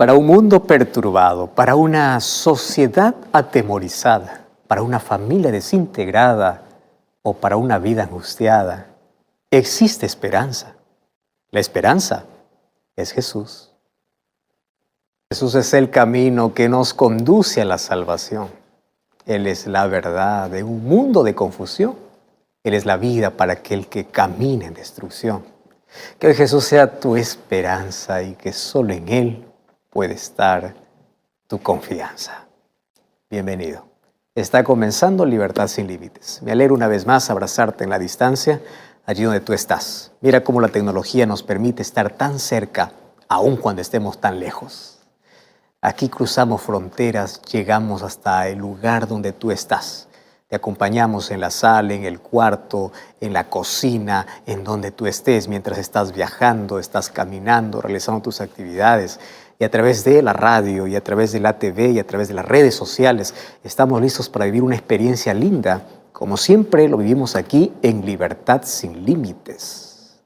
Para un mundo perturbado, para una sociedad atemorizada, para una familia desintegrada o para una vida angustiada, existe esperanza. La esperanza es Jesús. Jesús es el camino que nos conduce a la salvación. Él es la verdad de un mundo de confusión. Él es la vida para aquel que camina en destrucción. Que hoy Jesús sea tu esperanza y que solo en Él puede estar tu confianza. Bienvenido. Está comenzando Libertad sin Límites. Me alegra una vez más abrazarte en la distancia, allí donde tú estás. Mira cómo la tecnología nos permite estar tan cerca, aun cuando estemos tan lejos. Aquí cruzamos fronteras, llegamos hasta el lugar donde tú estás. Te acompañamos en la sala, en el cuarto, en la cocina, en donde tú estés, mientras estás viajando, estás caminando, realizando tus actividades. Y a través de la radio, y a través de la TV, y a través de las redes sociales, estamos listos para vivir una experiencia linda, como siempre lo vivimos aquí en Libertad sin Límites.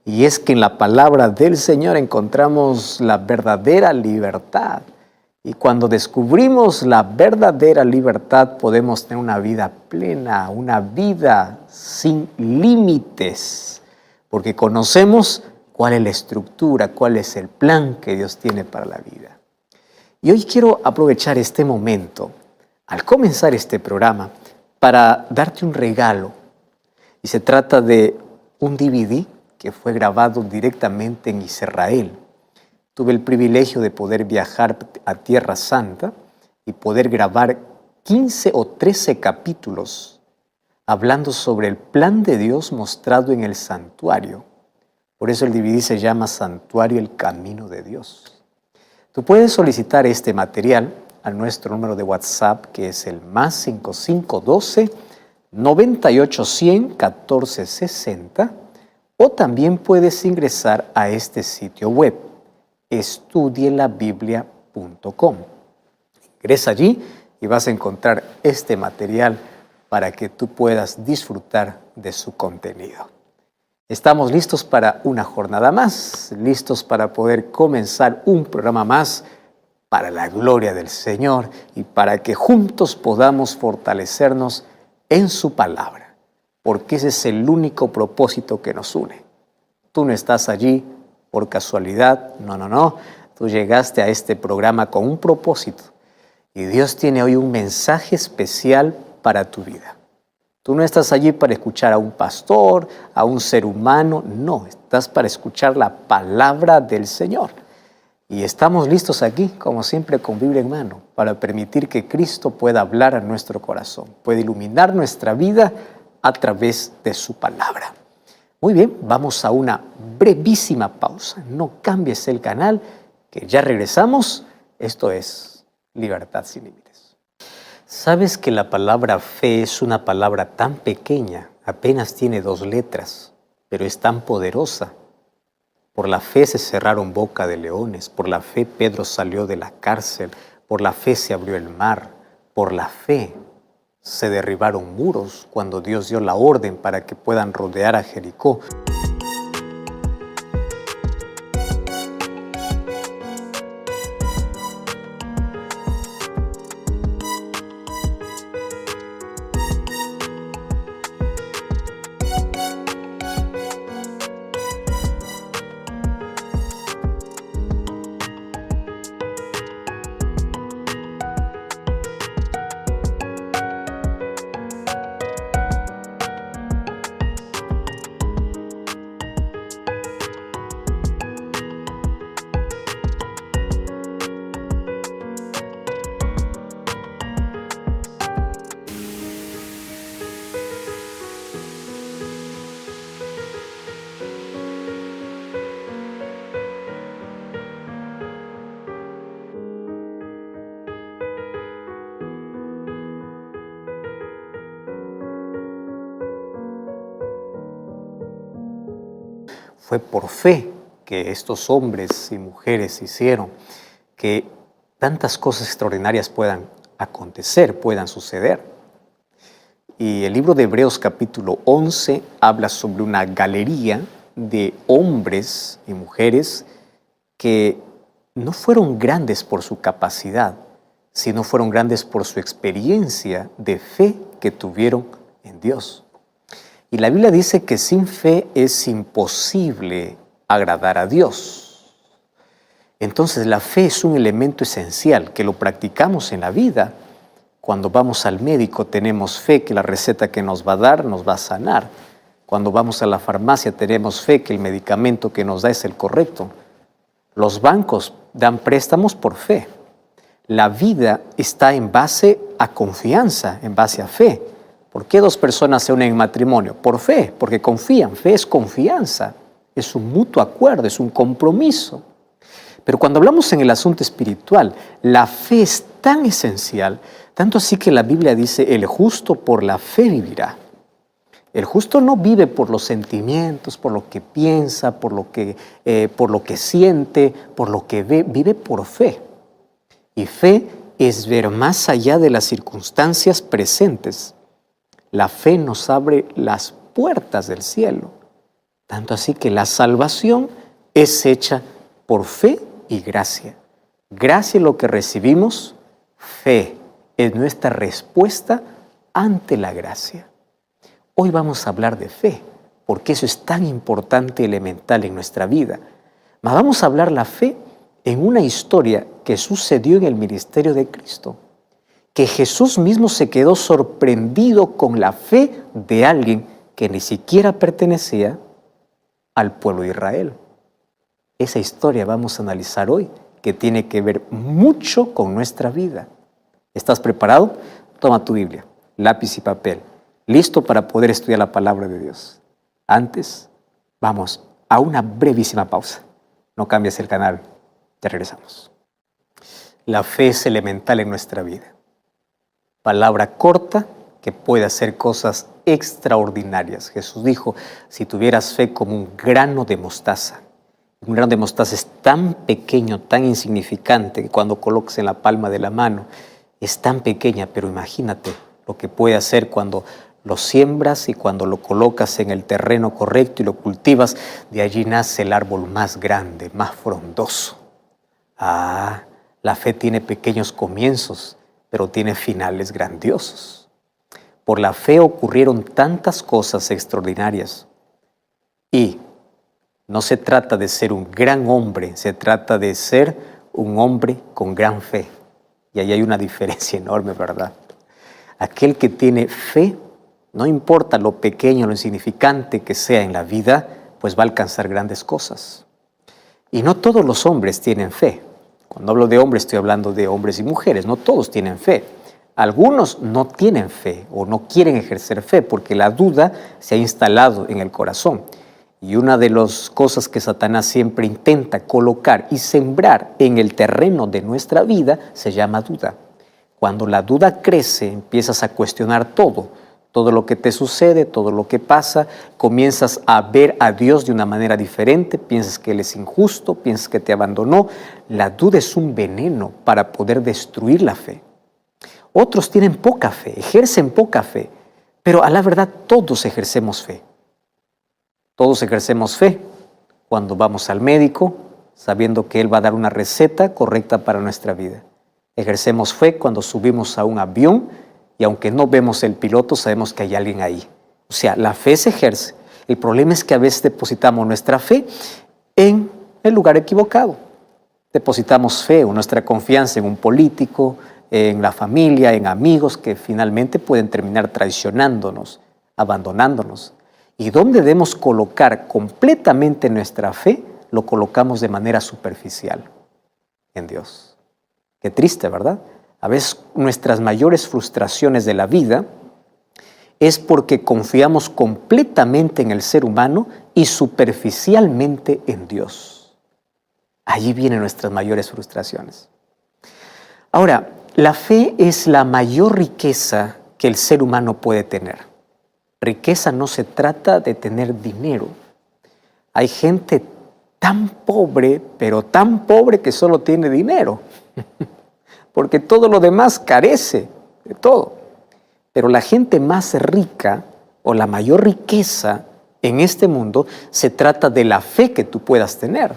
Y es que en la palabra del Señor encontramos la verdadera libertad. Y cuando descubrimos la verdadera libertad, podemos tener una vida plena, una vida sin límites, porque conocemos cuál es la estructura, cuál es el plan que Dios tiene para la vida. Y hoy quiero aprovechar este momento, al comenzar este programa, para darte un regalo. Y se trata de un DVD que fue grabado directamente en Israel. Tuve el privilegio de poder viajar a Tierra Santa y poder grabar 15 o 13 capítulos hablando sobre el plan de Dios mostrado en el santuario. Por eso el DVD se llama Santuario, el Camino de Dios. Tú puedes solicitar este material a nuestro número de WhatsApp, que es el +5512 9810 1460, o también puedes ingresar a este sitio web, estudielabiblia.com. Ingresa allí y vas a encontrar este material para que tú puedas disfrutar de su contenido. Estamos listos para una jornada más, listos para poder comenzar un programa más para la gloria del Señor y para que juntos podamos fortalecernos en su palabra, porque ese es el único propósito que nos une. Tú no estás allí por casualidad, no. Tú llegaste a este programa con un propósito y Dios tiene hoy un mensaje especial para tu vida. Tú no estás allí para escuchar a un pastor, a un ser humano, no, estás para escuchar la palabra del Señor. Y estamos listos aquí, como siempre, con Biblia en mano, para permitir que Cristo pueda hablar a nuestro corazón, pueda iluminar nuestra vida a través de su palabra. Muy bien, vamos a una brevísima pausa. No cambies el canal, que ya regresamos. Esto es Libertad sin Límites. ¿Sabes que la palabra fe es una palabra tan pequeña? Apenas tiene 2 letras, pero es tan poderosa. Por la fe se cerraron boca de leones. Por la fe Pedro salió de la cárcel. Por la fe se abrió el mar. Por la fe se derribaron muros cuando Dios dio la orden para que puedan rodear a Jericó. Fue por fe que estos hombres y mujeres hicieron que tantas cosas extraordinarias puedan acontecer, puedan suceder. Y el libro de Hebreos capítulo 11 habla sobre una galería de hombres y mujeres que no fueron grandes por su capacidad, sino fueron grandes por su experiencia de fe que tuvieron en Dios. Y la Biblia dice que sin fe es imposible agradar a Dios. Entonces la fe es un elemento esencial que lo practicamos en la vida. Cuando vamos al médico tenemos fe que la receta que nos va a dar nos va a sanar. Cuando vamos a la farmacia tenemos fe que el medicamento que nos da es el correcto. Los bancos dan préstamos por fe. La vida está en base a confianza, en base a fe. ¿Por qué dos personas se unen en matrimonio? Por fe, porque confían. Fe es confianza, es un mutuo acuerdo, es un compromiso. Pero cuando hablamos en el asunto espiritual, la fe es tan esencial, tanto así que la Biblia dice, el justo por la fe vivirá. El justo no vive por los sentimientos, por lo que piensa, por lo que siente, por lo que ve, vive por fe. Y fe es ver más allá de las circunstancias presentes. La fe nos abre las puertas del cielo. Tanto así que la salvación es hecha por fe y gracia. Gracia es lo que recibimos, fe es nuestra respuesta ante la gracia. Hoy vamos a hablar de fe, porque eso es tan importante y elemental en nuestra vida. Mas vamos a hablar la fe en una historia que sucedió en el ministerio de Cristo, que Jesús mismo se quedó sorprendido con la fe de alguien que ni siquiera pertenecía al pueblo de Israel. Esa historia vamos a analizar hoy, que tiene que ver mucho con nuestra vida. ¿Estás preparado? Toma tu Biblia, lápiz y papel, listo para poder estudiar la palabra de Dios. Antes, vamos a una brevísima pausa. No cambies el canal, ya regresamos. La fe es elemental en nuestra vida. Palabra corta que puede hacer cosas extraordinarias. Jesús dijo, si tuvieras fe como un grano de mostaza. Un grano de mostaza es tan pequeño, tan insignificante, que cuando colocas en la palma de la mano, es tan pequeña, pero imagínate lo que puede hacer cuando lo siembras y cuando lo colocas en el terreno correcto y lo cultivas, de allí nace el árbol más grande, más frondoso. La fe tiene pequeños comienzos, pero tiene finales grandiosos. Por la fe ocurrieron tantas cosas extraordinarias. Y no se trata de ser un gran hombre, se trata de ser un hombre con gran fe. Y ahí hay una diferencia enorme, ¿verdad? Aquel que tiene fe, no importa lo pequeño, lo insignificante que sea en la vida, pues va a alcanzar grandes cosas. Y no todos los hombres tienen fe. Cuando hablo de hombres, estoy hablando de hombres y mujeres. No todos tienen fe. Algunos no tienen fe o no quieren ejercer fe porque la duda se ha instalado en el corazón. Y una de las cosas que Satanás siempre intenta colocar y sembrar en el terreno de nuestra vida se llama duda. Cuando la duda crece, empiezas a cuestionar todo lo que te sucede, todo lo que pasa, comienzas a ver a Dios de una manera diferente, piensas que Él es injusto, piensas que te abandonó. La duda es un veneno para poder destruir la fe. Otros tienen poca fe, ejercen poca fe, pero a la verdad todos ejercemos fe. Todos ejercemos fe cuando vamos al médico, sabiendo que Él va a dar una receta correcta para nuestra vida. Ejercemos fe cuando subimos a un avión y aunque no vemos el piloto, sabemos que hay alguien ahí. O sea, la fe se ejerce. El problema es que a veces depositamos nuestra fe en el lugar equivocado. Depositamos fe o nuestra confianza en un político, en la familia, en amigos que finalmente pueden terminar traicionándonos, abandonándonos. Y donde debemos colocar completamente nuestra fe, lo colocamos de manera superficial en Dios. Qué triste, ¿verdad? A veces nuestras mayores frustraciones de la vida es porque confiamos completamente en el ser humano y superficialmente en Dios. Allí vienen nuestras mayores frustraciones. Ahora, la fe es la mayor riqueza que el ser humano puede tener. Riqueza no se trata de tener dinero. Hay gente tan pobre, pero tan pobre que solo tiene dinero. Porque todo lo demás carece de todo. Pero la gente más rica o la mayor riqueza en este mundo se trata de la fe que tú puedas tener.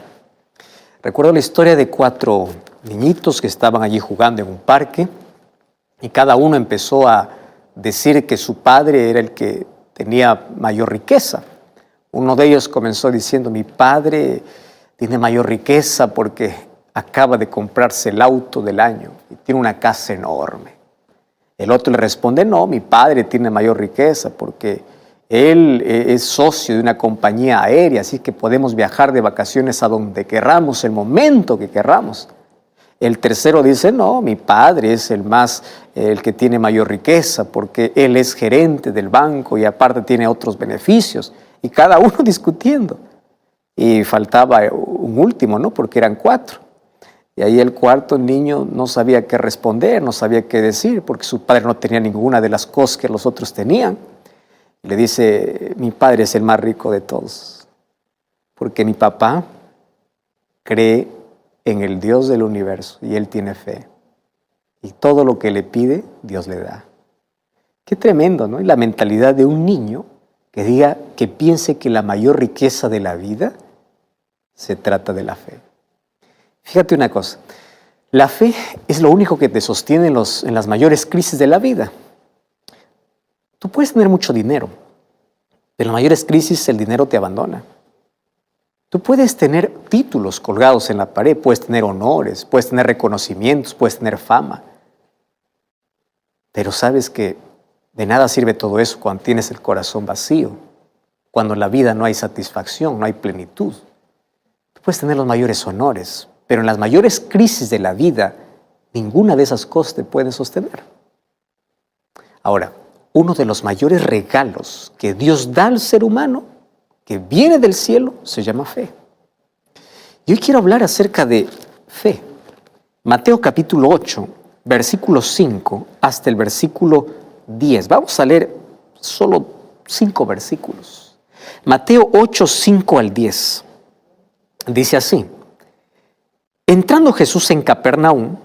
Recuerdo la historia de 4 niñitos que estaban allí jugando en un parque y cada uno empezó a decir que su padre era el que tenía mayor riqueza. Uno de ellos comenzó diciendo: mi padre tiene mayor riqueza porque acaba de comprarse el auto del año y tiene una casa enorme. El otro le responde: no, mi padre tiene mayor riqueza porque él es socio de una compañía aérea, así que podemos viajar de vacaciones a donde querramos, el momento que querramos. El tercero dice: no, mi padre es el que tiene mayor riqueza porque él es gerente del banco y aparte tiene otros beneficios. Y cada uno discutiendo. Y faltaba un último, ¿no? Porque eran 4. Y ahí el cuarto niño no sabía qué responder, no sabía qué decir, porque su padre no tenía ninguna de las cosas que los otros tenían. Y le dice: mi padre es el más rico de todos, porque mi papá cree en el Dios del universo y él tiene fe. Y todo lo que le pide, Dios le da. Qué tremendo, ¿no? Y la mentalidad de un niño que piense que la mayor riqueza de la vida se trata de la fe. Fíjate una cosa, la fe es lo único que te sostiene en las mayores crisis de la vida. Tú puedes tener mucho dinero, pero en las mayores crisis el dinero te abandona. Tú puedes tener títulos colgados en la pared, puedes tener honores, puedes tener reconocimientos, puedes tener fama. Pero sabes que de nada sirve todo eso cuando tienes el corazón vacío, cuando en la vida no hay satisfacción, no hay plenitud. Tú puedes tener los mayores honores, pero en las mayores crisis de la vida, ninguna de esas cosas te puede sostener. Ahora, uno de los mayores regalos que Dios da al ser humano, que viene del cielo, se llama fe. Y hoy quiero hablar acerca de fe. Mateo capítulo 8, versículo 5 hasta el versículo 10. Vamos a leer solo 5 versículos. Mateo 8, 5 al 10. Dice así: entrando Jesús en Capernaum,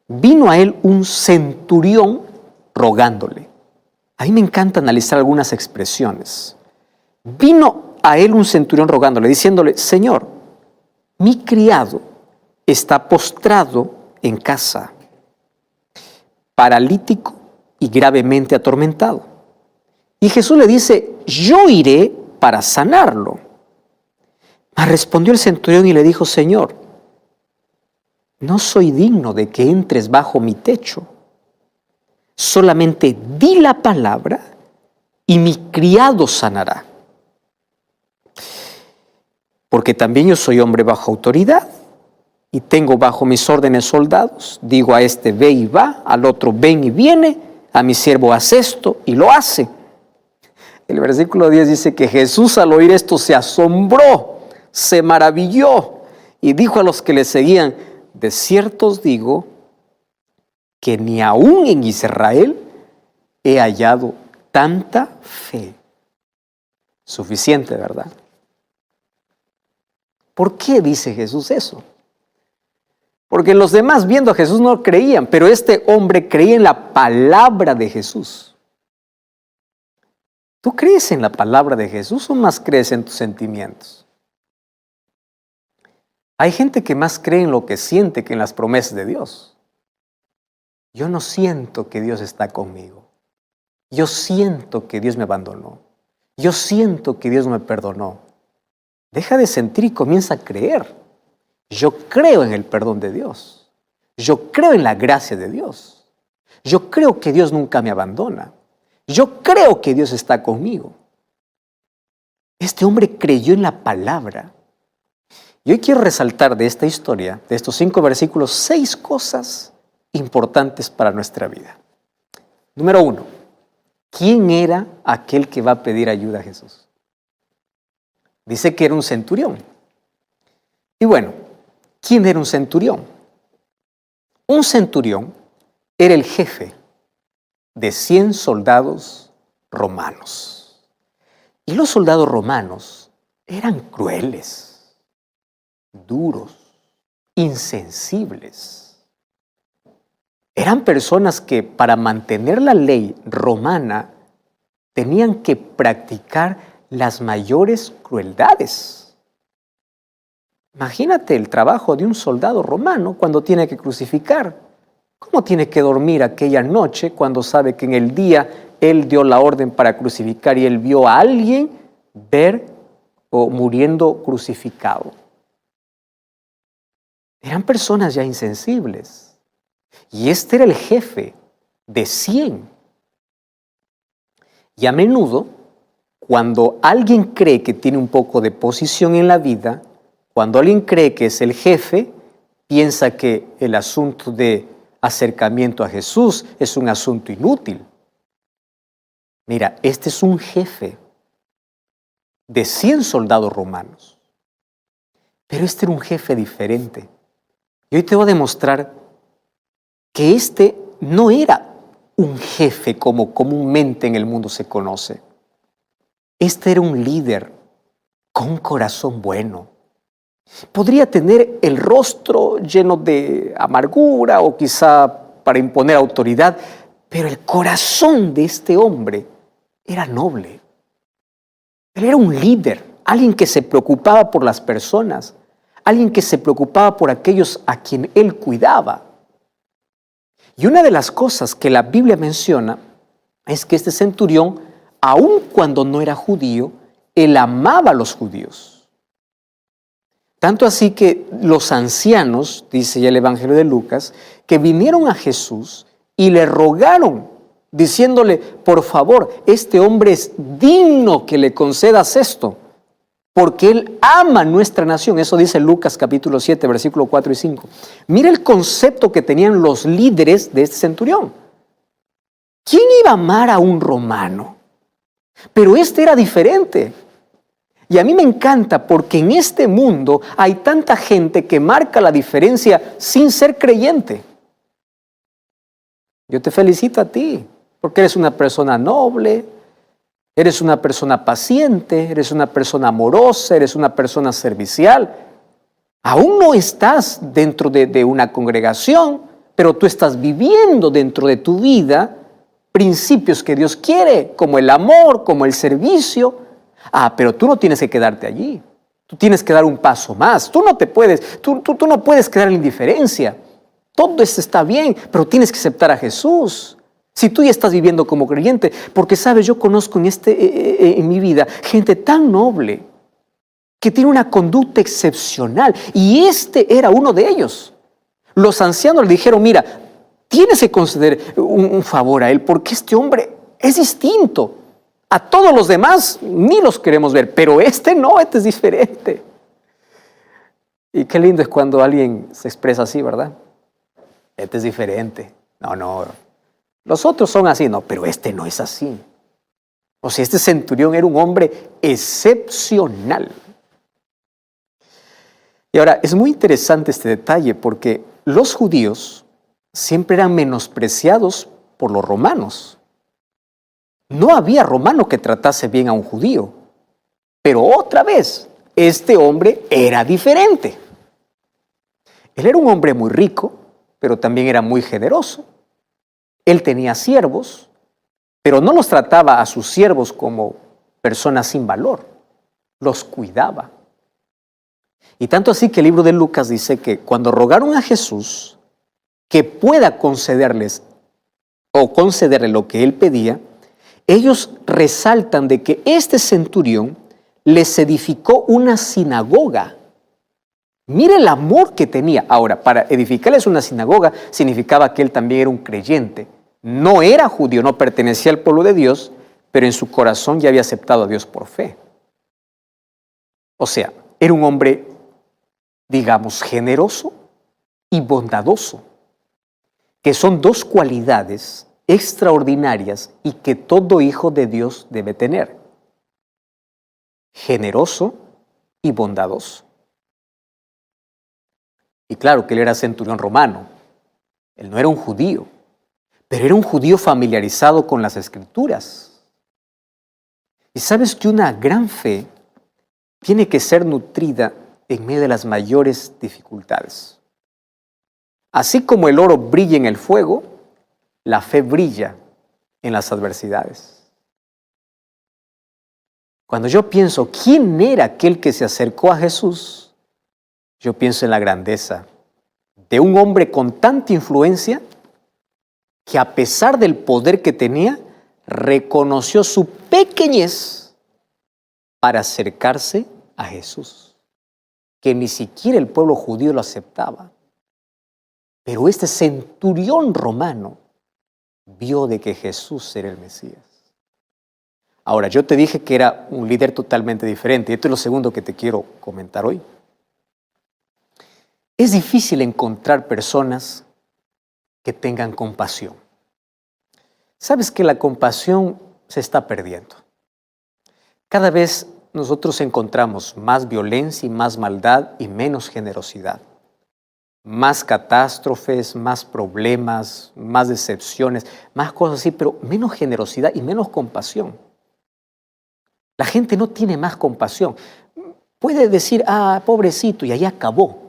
vino a él un centurión rogándole. A mí me encanta analizar algunas expresiones. Vino a él un centurión rogándole, diciéndole: Señor, mi criado está postrado en casa, paralítico y gravemente atormentado. Y Jesús le dice: yo iré para sanarlo. Mas respondió el centurión y le dijo: Señor, no soy digno de que entres bajo mi techo. Solamente di la palabra y mi criado sanará. Porque también yo soy hombre bajo autoridad y tengo bajo mis órdenes soldados. Digo a este: ve y va, al otro: ven y viene, a mi siervo: haz esto, y lo hace. El versículo 10 dice que Jesús, al oír esto, se asombró, se maravilló y dijo a los que le seguían: de cierto os digo que ni aún en Israel he hallado tanta fe. Suficiente, ¿verdad? ¿Por qué dice Jesús eso? Porque los demás, viendo a Jesús, no creían, pero este hombre creía en la palabra de Jesús. ¿Tú crees en la palabra de Jesús o más crees en tus sentimientos? Hay gente que más cree en lo que siente que en las promesas de Dios. Yo no siento que Dios está conmigo. Yo siento que Dios me abandonó. Yo siento que Dios me perdonó. Deja de sentir y comienza a creer. Yo creo en el perdón de Dios. Yo creo en la gracia de Dios. Yo creo que Dios nunca me abandona. Yo creo que Dios está conmigo. Este hombre creyó en la palabra. Y hoy quiero resaltar de esta historia, de estos 5 versículos, 6 cosas importantes para nuestra vida. Número 1, ¿quién era aquel que va a pedir ayuda a Jesús? Dice que era un centurión. Y bueno, ¿quién era un centurión? Un centurión era el jefe de 100 soldados romanos. Y los soldados romanos eran crueles, duros, insensibles. Eran personas que para mantener la ley romana tenían que practicar las mayores crueldades. Imagínate el trabajo de un soldado romano cuando tiene que crucificar. ¿Cómo tiene que dormir aquella noche cuando sabe que en el día él dio la orden para crucificar y él vio a alguien ver o muriendo crucificado? Eran personas ya insensibles. Y este era el jefe de 100. Y a menudo, cuando alguien cree que tiene un poco de posición en la vida, cuando alguien cree que es el jefe, piensa que el asunto de acercamiento a Jesús es un asunto inútil. Mira, este es un jefe de 100 soldados romanos. Pero este era un jefe diferente. Y hoy te voy a demostrar que este no era un jefe como comúnmente en el mundo se conoce. Este era un líder con un corazón bueno. Podría tener el rostro lleno de amargura o quizá para imponer autoridad, pero el corazón de este hombre era noble. Él era un líder, alguien que se preocupaba por las personas, alguien que se preocupaba por aquellos a quien él cuidaba. Y una de las cosas que la Biblia menciona es que este centurión, aun cuando no era judío, él amaba a los judíos. Tanto así que los ancianos, dice ya el Evangelio de Lucas, que vinieron a Jesús y le rogaron, diciéndole, por favor, este hombre es digno que le concedas esto, porque él ama nuestra nación. Eso dice Lucas capítulo 7, versículo 4 y 5. Mira el concepto que tenían los líderes de este centurión. ¿Quién iba a amar a un romano? Pero este era diferente. Y a mí me encanta porque en este mundo hay tanta gente que marca la diferencia sin ser creyente. Yo te felicito a ti, porque eres una persona noble, eres una persona paciente, eres una persona amorosa, eres una persona servicial. Aún no estás dentro de una congregación, pero tú estás viviendo dentro de tu vida principios que Dios quiere, como el amor, como el servicio. Pero tú no tienes que quedarte allí. Tú tienes que dar un paso más. Tú no puedes quedar en indiferencia. Todo esto está bien, pero tienes que aceptar a Jesús. Si tú ya estás viviendo como creyente, porque sabes, yo conozco en mi vida gente tan noble que tiene una conducta excepcional, y este era uno de ellos. Los ancianos le dijeron, mira, tienes que conceder un favor a él, porque este hombre es distinto. A todos los demás ni los queremos ver, pero este no, este es diferente. Y qué lindo es cuando alguien se expresa así, ¿verdad? Este es diferente. No, los otros son así, no, pero este no es así. O sea, este centurión era un hombre excepcional. Y ahora, es muy interesante este detalle porque los judíos siempre eran menospreciados por los romanos. No había romano que tratase bien a un judío. Pero otra vez, este hombre era diferente. Él era un hombre muy rico, pero también era muy generoso. Él tenía siervos, pero no los trataba a sus siervos como personas sin valor. Los cuidaba. Y tanto así que el libro de Lucas dice que cuando rogaron a Jesús que pueda concederle lo que él pedía, ellos resaltan de que este centurión les edificó una sinagoga. Mire el amor que tenía. Ahora, para edificarles una sinagoga significaba que él también era un creyente. No era judío, no pertenecía al pueblo de Dios, pero en su corazón ya había aceptado a Dios por fe. O sea, era un hombre, digamos, generoso y bondadoso, que son dos cualidades extraordinarias y que todo hijo de Dios debe tener. Generoso y bondadoso. Y claro que él era centurión romano. Él no era un judío, pero era un judío familiarizado con las Escrituras. Y sabes que una gran fe tiene que ser nutrida en medio de las mayores dificultades. Así como el oro brilla en el fuego, la fe brilla en las adversidades. Cuando yo pienso, ¿quién era aquel que se acercó a Jesús? Yo pienso en la grandeza de un hombre con tanta influencia que a pesar del poder que tenía, reconoció su pequeñez para acercarse a Jesús, que ni siquiera el pueblo judío lo aceptaba. Pero este centurión romano vio de que Jesús era el Mesías. Ahora, yo te dije que era un líder totalmente diferente, y esto es lo segundo que te quiero comentar hoy. Es difícil encontrar personas que tengan compasión. ¿Sabes que la compasión se está perdiendo? Cada vez nosotros encontramos más violencia y más maldad y menos generosidad. Más catástrofes, más problemas, más decepciones, más cosas así, pero menos generosidad y menos compasión. La gente no tiene más compasión. Puede decir, pobrecito, y ahí acabó.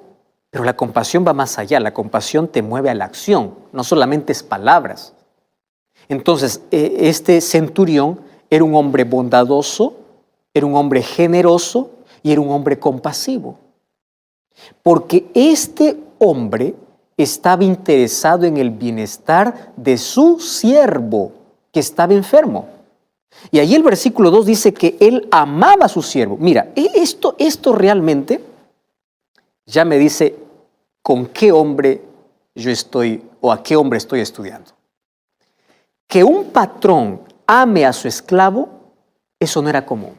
Pero la compasión va más allá. La compasión te mueve a la acción, no solamente es palabras. Entonces, este centurión era un hombre bondadoso, era un hombre generoso y era un hombre compasivo. Porque este hombre estaba interesado en el bienestar de su siervo que estaba enfermo. Y ahí el versículo 2 dice que él amaba a su siervo. Mira, esto realmente ya me dice con qué hombre yo estoy o a qué hombre estoy estudiando. Que un patrón ame a su esclavo, eso no era común.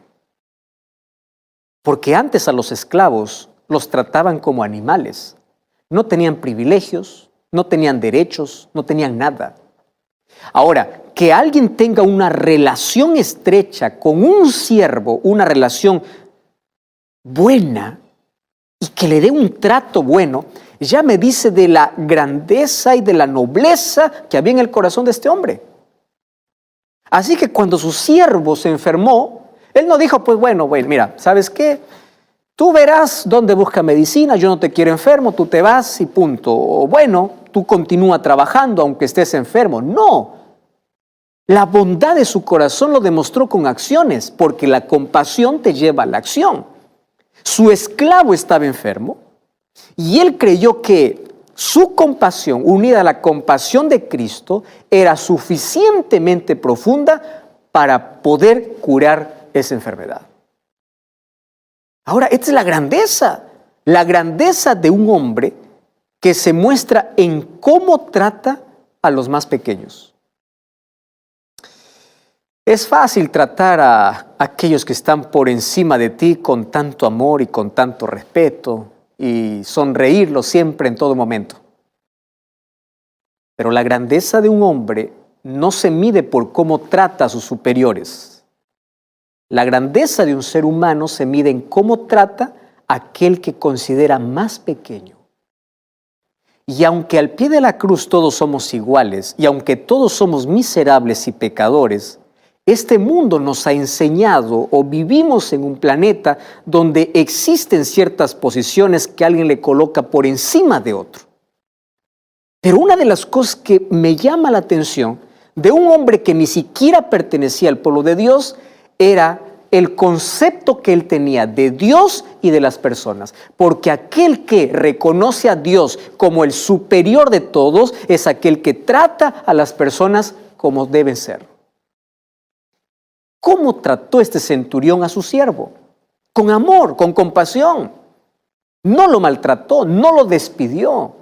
Porque antes a los esclavos los trataban como animales. No tenían privilegios, no tenían derechos, no tenían nada. Ahora, que alguien tenga una relación estrecha con un siervo, una relación buena y que le dé un trato bueno, ya me dice de la grandeza y de la nobleza que había en el corazón de este hombre. Así que cuando su siervo se enfermó, él no dijo, pues bueno, mira, ¿sabes qué? Tú verás dónde busca medicina, yo no te quiero enfermo, tú te vas y punto. O bueno, tú continúa trabajando aunque estés enfermo. No. La bondad de su corazón lo demostró con acciones, porque la compasión te lleva a la acción. Su esclavo estaba enfermo y él creyó que su compasión, unida a la compasión de Cristo, era suficientemente profunda para poder curar esa enfermedad. Ahora, esta es la grandeza de un hombre que se muestra en cómo trata a los más pequeños. Es fácil tratar a aquellos que están por encima de ti con tanto amor y con tanto respeto y sonreírlos siempre en todo momento. Pero la grandeza de un hombre no se mide por cómo trata a sus superiores. La grandeza de un ser humano se mide en cómo trata a aquel que considera más pequeño. Y aunque al pie de la cruz todos somos iguales, y aunque todos somos miserables y pecadores, este mundo nos ha enseñado o vivimos en un planeta donde existen ciertas posiciones que alguien le coloca por encima de otro. Pero una de las cosas que me llama la atención de un hombre que ni siquiera pertenecía al pueblo de Dios era el concepto que él tenía de Dios y de las personas. Porque aquel que reconoce a Dios como el superior de todos es aquel que trata a las personas como deben ser. ¿Cómo trató este centurión a su siervo? Con amor, con compasión. No lo maltrató, no lo despidió.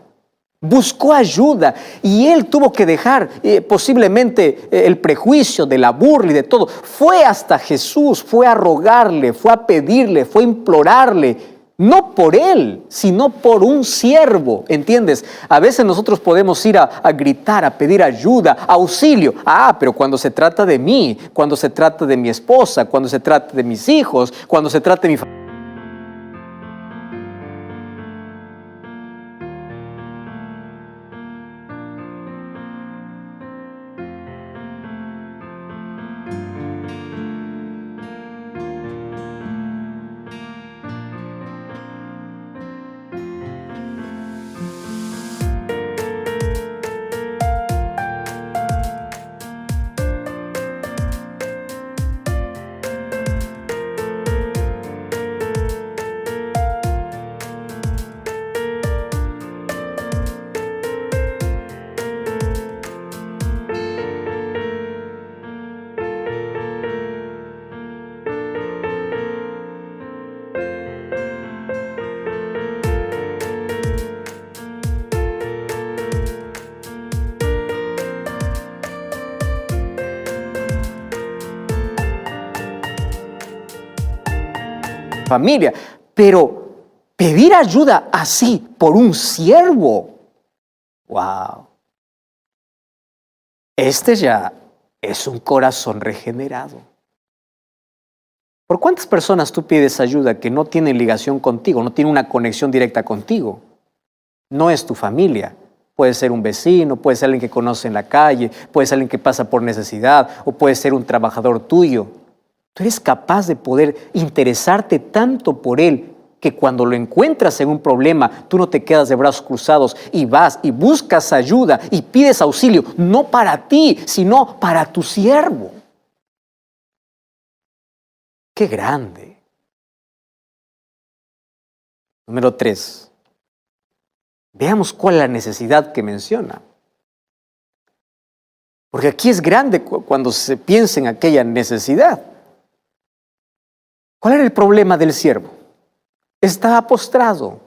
Buscó ayuda y él tuvo que dejar posiblemente el prejuicio de la burla y de todo. Fue hasta Jesús, fue a rogarle, fue a pedirle, fue a implorarle. No por él, sino por un siervo, ¿entiendes? A veces nosotros podemos ir a gritar, a pedir ayuda, auxilio. Pero cuando se trata de mí, cuando se trata de mi esposa, cuando se trata de mis hijos, cuando se trata de mi familia. familia. Pero pedir ayuda así por un siervo, ¡wow! Este ya es un corazón regenerado. ¿Por cuántas personas tú pides ayuda que no tienen ligación contigo, no tienen una conexión directa contigo? No es tu familia. Puede ser un vecino, puede ser alguien que conoce en la calle, puede ser alguien que pasa por necesidad o puede ser un trabajador tuyo. Tú eres capaz de poder interesarte tanto por él que cuando lo encuentras en un problema, tú no te quedas de brazos cruzados y vas y buscas ayuda y pides auxilio, no para ti, sino para tu siervo. ¡Qué grande! Número 3. Veamos cuál es la necesidad que menciona. Porque aquí es grande cuando se piensa en aquella necesidad. ¿Cuál era el problema del siervo? Estaba postrado,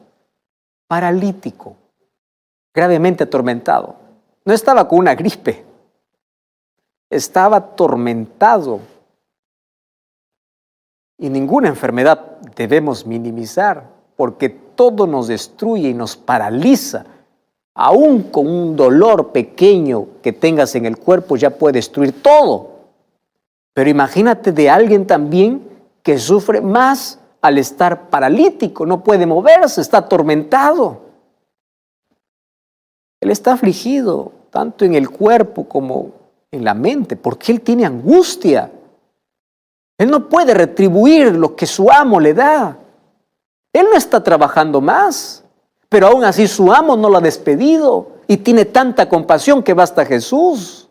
paralítico, gravemente atormentado. No estaba con una gripe, estaba atormentado. Y ninguna enfermedad debemos minimizar, porque todo nos destruye y nos paraliza. Aún con un dolor pequeño que tengas en el cuerpo ya puede destruir todo. Pero imagínate de alguien también que sufre más al estar paralítico, no puede moverse, está atormentado. Él está afligido, tanto en el cuerpo como en la mente, porque él tiene angustia. Él no puede retribuir lo que su amo le da. Él no está trabajando más, pero aún así su amo no lo ha despedido y tiene tanta compasión que basta Jesús.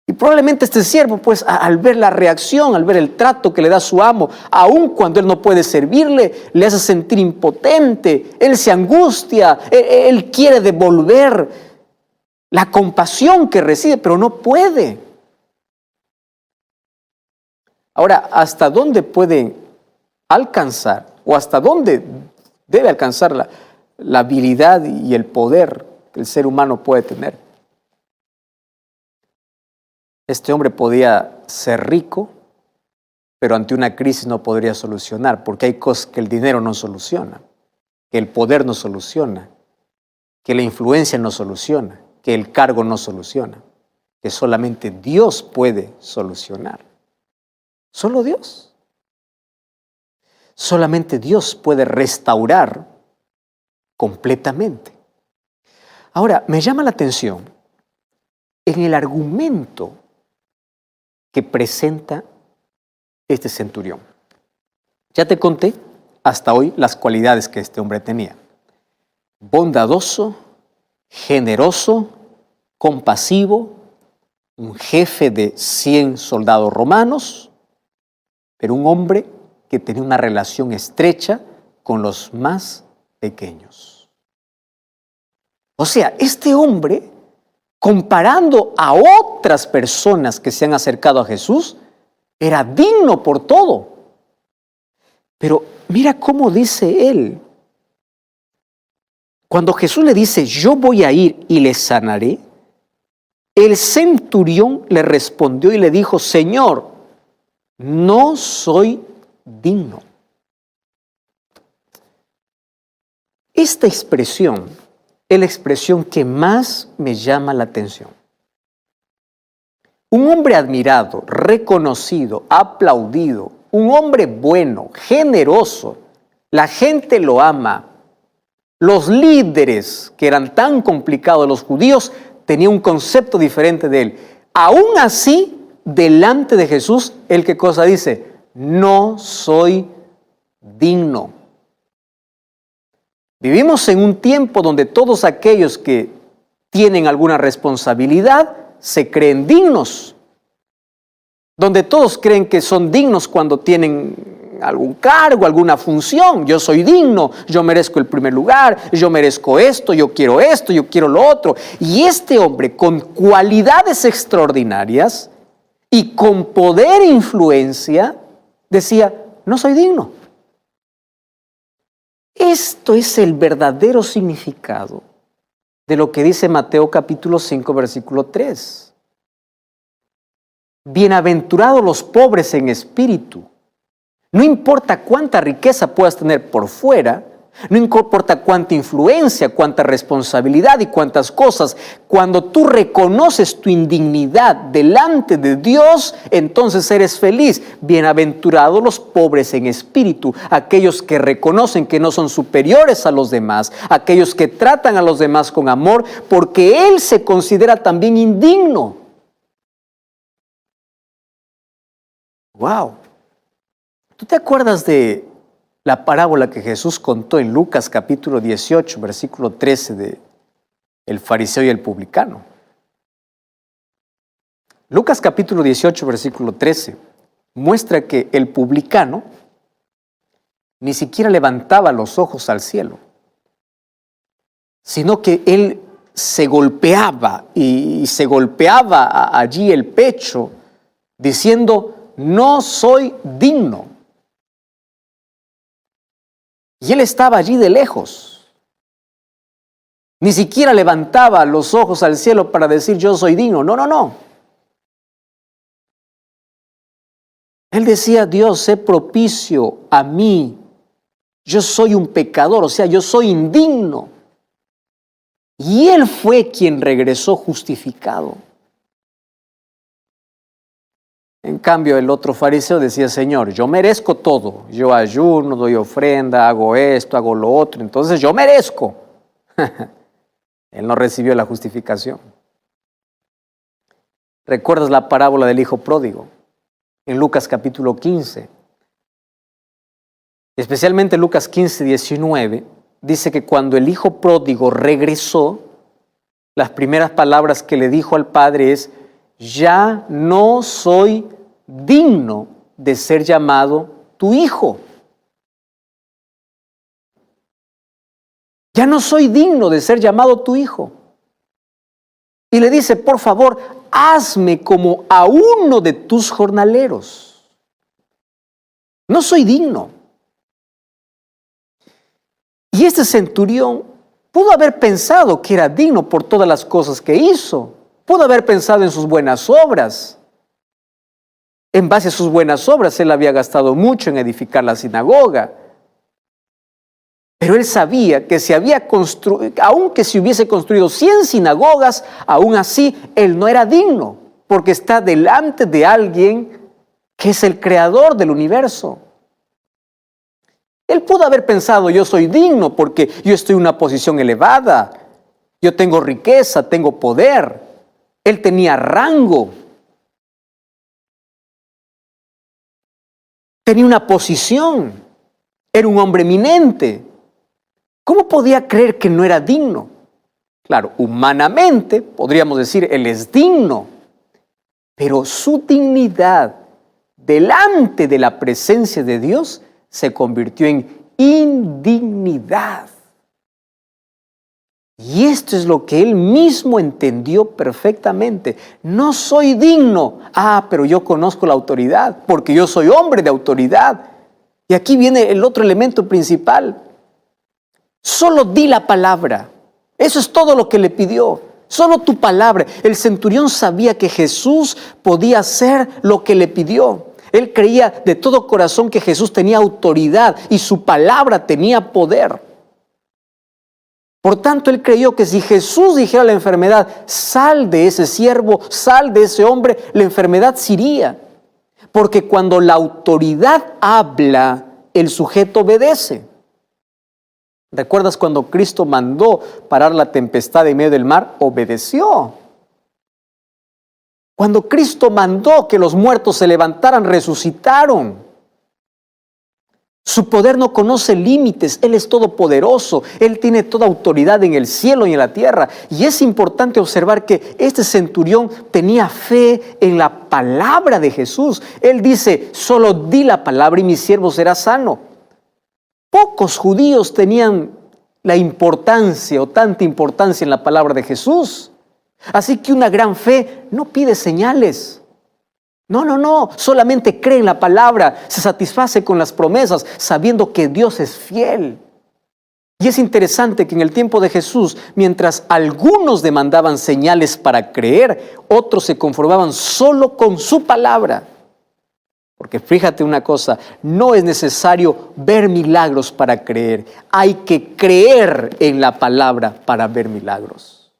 Y probablemente este siervo, pues, al ver la reacción, al ver el trato que le da su amo, aun cuando él no puede servirle, le hace sentir impotente, él se angustia, él quiere devolver la compasión que recibe, pero no puede. Ahora, ¿hasta dónde puede alcanzar o hasta dónde debe alcanzar la habilidad y el poder que el ser humano puede tener? Este hombre podía ser rico, pero ante una crisis no podría solucionar, porque hay cosas que el dinero no soluciona, que el poder no soluciona, que la influencia no soluciona, que el cargo no soluciona, que solamente Dios puede solucionar. Solo Dios. Solamente Dios puede restaurar completamente. Ahora, me llama la atención en el argumento que presenta este centurión. Ya te conté hasta hoy las cualidades que este hombre tenía. Bondadoso, generoso, compasivo, un jefe de 100 soldados romanos, pero un hombre que tenía una relación estrecha con los más pequeños. O sea, este hombre, comparando a otras personas que se han acercado a Jesús, era digno por todo. Pero mira cómo dice él. Cuando Jesús le dice, yo voy a ir y le sanaré, el centurión le respondió y le dijo, Señor, no soy digno. Esta expresión es la expresión que más me llama la atención. Un hombre admirado, reconocido, aplaudido, un hombre bueno, generoso, la gente lo ama. Los líderes, que eran tan complicados los judíos, tenían un concepto diferente de él. Aún así, delante de Jesús, ¿él qué cosa dice? No soy digno. Vivimos en un tiempo donde todos aquellos que tienen alguna responsabilidad se creen dignos. Donde todos creen que son dignos cuando tienen algún cargo, alguna función. Yo soy digno, yo merezco el primer lugar, yo merezco esto, yo quiero lo otro. Y este hombre con cualidades extraordinarias y con poder e influencia decía, no soy digno. Esto es el verdadero significado de lo que dice Mateo capítulo 5, versículo 3. Bienaventurados los pobres en espíritu. No importa cuánta riqueza puedas tener por fuera, no importa cuánta influencia, cuánta responsabilidad y cuántas cosas, cuando tú reconoces tu indignidad delante de Dios, entonces eres feliz. Bienaventurados los pobres en espíritu, aquellos que reconocen que no son superiores a los demás, aquellos que tratan a los demás con amor, porque Él se considera también indigno. ¡Wow! ¿Tú te acuerdas de la parábola que Jesús contó en Lucas capítulo 18, versículo 13 de el fariseo y el publicano? Lucas capítulo 18, versículo 13 muestra que el publicano ni siquiera levantaba los ojos al cielo, sino que él se golpeaba y se golpeaba allí el pecho diciendo: no soy digno. Y él estaba allí de lejos. Ni siquiera levantaba los ojos al cielo para decir: yo soy digno. No, no, no. Él decía: Dios, sé propicio a mí. Yo soy un pecador, o sea, yo soy indigno. Y él fue quien regresó justificado. En cambio, el otro fariseo decía: Señor, yo merezco todo. Yo ayuno, doy ofrenda, hago esto, hago lo otro. Entonces yo merezco. Él no recibió la justificación. ¿Recuerdas la parábola del hijo pródigo? En Lucas capítulo 15. Especialmente Lucas 15, 19. Dice que cuando el hijo pródigo regresó, las primeras palabras que le dijo al padre es: ya no soy digno de ser llamado tu hijo. Ya no soy digno de ser llamado tu hijo. Y le dice: por favor, hazme como a uno de tus jornaleros. No soy digno. Y este centurión pudo haber pensado que era digno por todas las cosas que hizo. Pudo haber pensado en sus buenas obras. En base a sus buenas obras, él había gastado mucho en edificar la sinagoga. Pero él sabía que aunque se hubiese construido 100 sinagogas, aún así él no era digno, porque está delante de alguien que es el creador del universo. Él pudo haber pensado: yo soy digno porque yo estoy en una posición elevada, yo tengo riqueza, tengo poder. Él tenía rango. Tenía una posición. Era un hombre eminente. ¿Cómo podía creer que no era digno? Claro, humanamente podríamos decir: él es digno. Pero su dignidad delante de la presencia de Dios se convirtió en indignidad. Y esto es lo que él mismo entendió perfectamente. No soy digno. Pero yo conozco la autoridad, porque yo soy hombre de autoridad. Y aquí viene el otro elemento principal. Solo di la palabra. Eso es todo lo que le pidió. Solo tu palabra. El centurión sabía que Jesús podía hacer lo que le pidió. Él creía de todo corazón que Jesús tenía autoridad y su palabra tenía poder. Por tanto, él creyó que si Jesús dijera a la enfermedad: sal de ese siervo, sal de ese hombre, la enfermedad se iría. Porque cuando la autoridad habla, el sujeto obedece. ¿Recuerdas cuando Cristo mandó parar la tempestad en medio del mar? Obedeció. Cuando Cristo mandó que los muertos se levantaran, resucitaron. Su poder no conoce límites. Él es todopoderoso. Él tiene toda autoridad en el cielo y en la tierra. Y es importante observar que este centurión tenía fe en la palabra de Jesús. Él dice: solo di la palabra y mi siervo será sano. Pocos judíos tenían la importancia o tanta importancia en la palabra de Jesús. Así que una gran fe no pide señales. No, solamente cree en la palabra, se satisface con las promesas, sabiendo que Dios es fiel. Y es interesante que en el tiempo de Jesús, mientras algunos demandaban señales para creer, otros se conformaban solo con su palabra. Porque fíjate una cosa, no es necesario ver milagros para creer. Hay que creer en la palabra para ver milagros.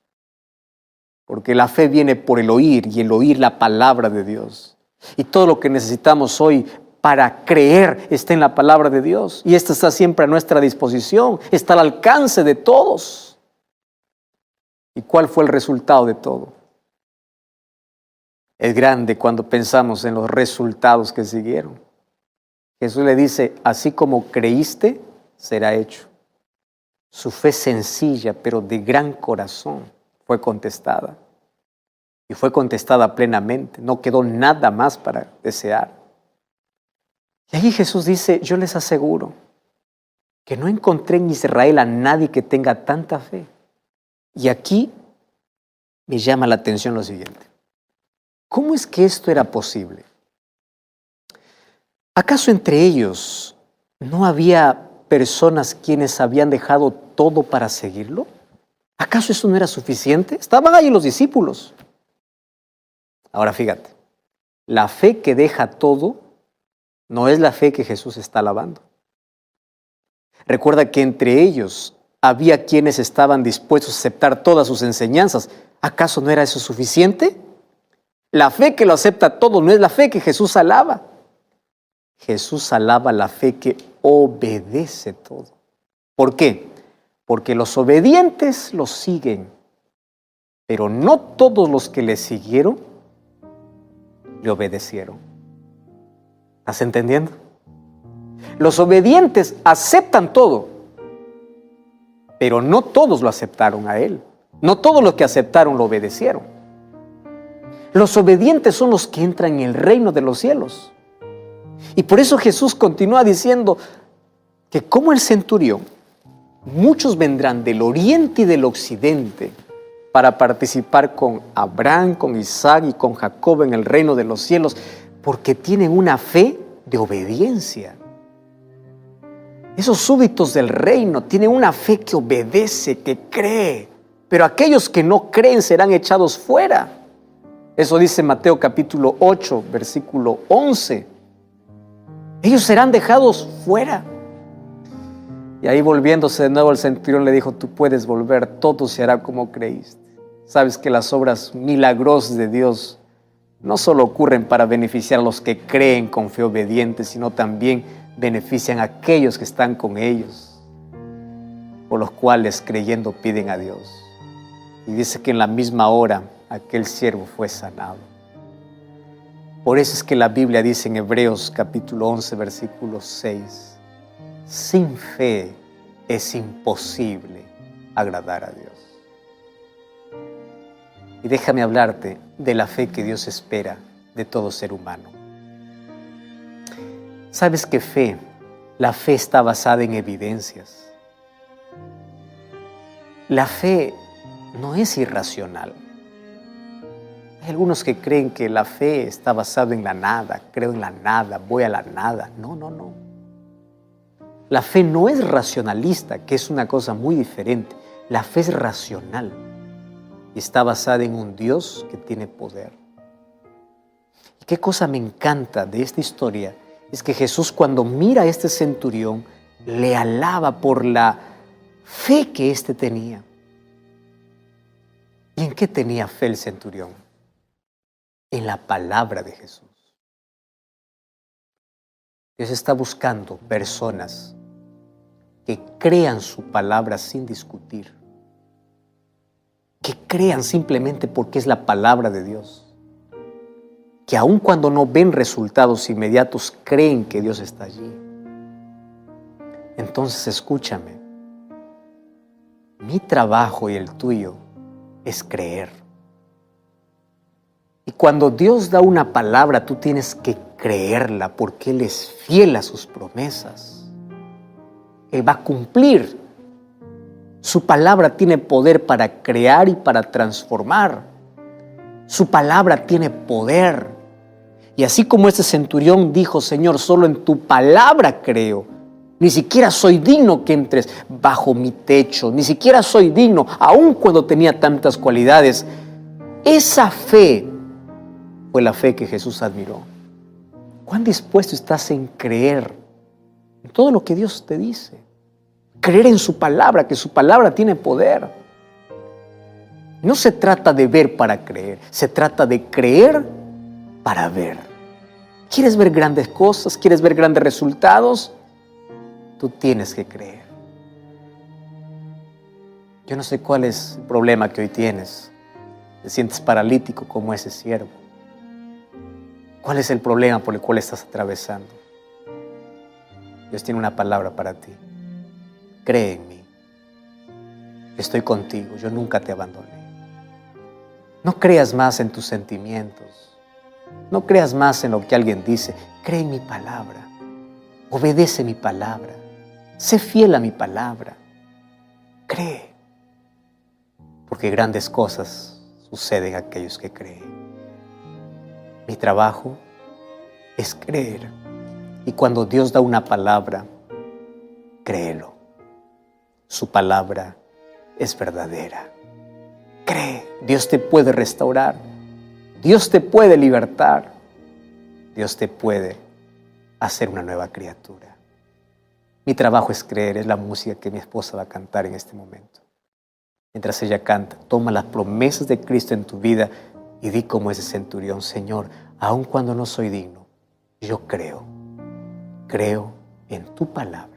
Porque la fe viene por el oír y el oír la palabra de Dios. Y todo lo que necesitamos hoy para creer está en la palabra de Dios. Y esta está siempre a nuestra disposición, está al alcance de todos. ¿Y cuál fue el resultado de todo? Es grande cuando pensamos en los resultados que siguieron. Jesús le dice, así como creíste, será hecho. Su fe sencilla, pero de gran corazón, fue contestada. Y fue contestada plenamente. No quedó nada más para desear. Y ahí Jesús dice, yo les aseguro que no encontré en Israel a nadie que tenga tanta fe. Y aquí me llama la atención lo siguiente. ¿Cómo es que esto era posible? ¿Acaso entre ellos no había personas quienes habían dejado todo para seguirlo? ¿Acaso eso no era suficiente? Estaban ahí los discípulos. Ahora fíjate, la fe que deja todo no es la fe que Jesús está alabando. Recuerda que entre ellos había quienes estaban dispuestos a aceptar todas sus enseñanzas. ¿Acaso no era eso suficiente? La fe que lo acepta todo no es la fe que Jesús alaba. Jesús alaba la fe que obedece todo. ¿Por qué? Porque los obedientes lo siguen, pero no todos los que le siguieron le obedecieron. ¿Estás entendiendo? Los obedientes aceptan todo, pero no todos lo aceptaron a Él. No todos los que aceptaron lo obedecieron. Los obedientes son los que entran en el reino de los cielos. Y por eso Jesús continúa diciendo que como el centurión, muchos vendrán del oriente y del occidente para participar con Abraham, con Isaac y con Jacob en el reino de los cielos, porque tienen una fe de obediencia. Esos súbditos del reino tienen una fe que obedece, que cree, pero aquellos que no creen serán echados fuera. Eso dice Mateo capítulo 8, versículo 11. Ellos serán dejados fuera. Y ahí volviéndose de nuevo el centurión le dijo, tú puedes volver, todo se hará como creíste. Sabes que las obras milagrosas de Dios no solo ocurren para beneficiar a los que creen con fe obediente, sino también benefician a aquellos que están con ellos, por los cuales creyendo piden a Dios. Y dice que en la misma hora aquel siervo fue sanado. Por eso es que la Biblia dice en Hebreos capítulo 11, versículo 6, sin fe es imposible agradar a Dios. Y déjame hablarte de la fe que Dios espera de todo ser humano. ¿Sabes qué fe? La fe está basada en evidencias. La fe no es irracional. Hay algunos que creen que la fe está basada en la nada, creo en la nada, voy a la nada. No. La fe no es racionalista, que es una cosa muy diferente. La fe es racional y está basada en un Dios que tiene poder. ¿Y qué cosa me encanta de esta historia? Es que Jesús, cuando mira a este centurión, le alaba por la fe que éste tenía. ¿Y en qué tenía fe el centurión? En la palabra de Jesús. Dios está buscando personas que crean su palabra sin discutir, que crean simplemente porque es la palabra de Dios, que aun cuando no ven resultados inmediatos, creen que Dios está allí. Entonces escúchame, mi trabajo y el tuyo es creer. Y cuando Dios da una palabra, tú tienes que creerla porque Él es fiel a sus promesas. Él va a cumplir. Su palabra tiene poder para crear y para transformar. Su palabra tiene poder. Y así como este centurión dijo, Señor, solo en tu palabra creo. Ni siquiera soy digno que entres bajo mi techo. Ni siquiera soy digno, aun cuando tenía tantas cualidades. Esa fe fue la fe que Jesús admiró. ¿Cuán dispuesto estás en creer en todo lo que Dios te dice? Creer en su palabra, que su palabra tiene poder. No se trata de ver para creer, se trata de creer para ver. ¿Quieres ver grandes cosas? ¿Quieres ver grandes resultados? Tú tienes que creer. Yo no sé cuál es el problema que hoy tienes. Te sientes paralítico como ese siervo. ¿Cuál es el problema por el cual estás atravesando? Dios tiene una palabra para ti. Cree en mí. Estoy contigo, yo nunca te abandoné. No creas más en tus sentimientos. No creas más en lo que alguien dice. Cree en mi palabra. Obedece mi palabra. Sé fiel a mi palabra. Cree. Porque grandes cosas suceden a aquellos que creen. Mi trabajo es creer. Y cuando Dios da una palabra, créelo. Su palabra es verdadera. Cree, Dios te puede restaurar. Dios te puede libertar. Dios te puede hacer una nueva criatura. Mi trabajo es creer, es la música que mi esposa va a cantar en este momento. Mientras ella canta, toma las promesas de Cristo en tu vida y di como ese centurión: Señor, aun cuando no soy digno, yo creo en tu palabra.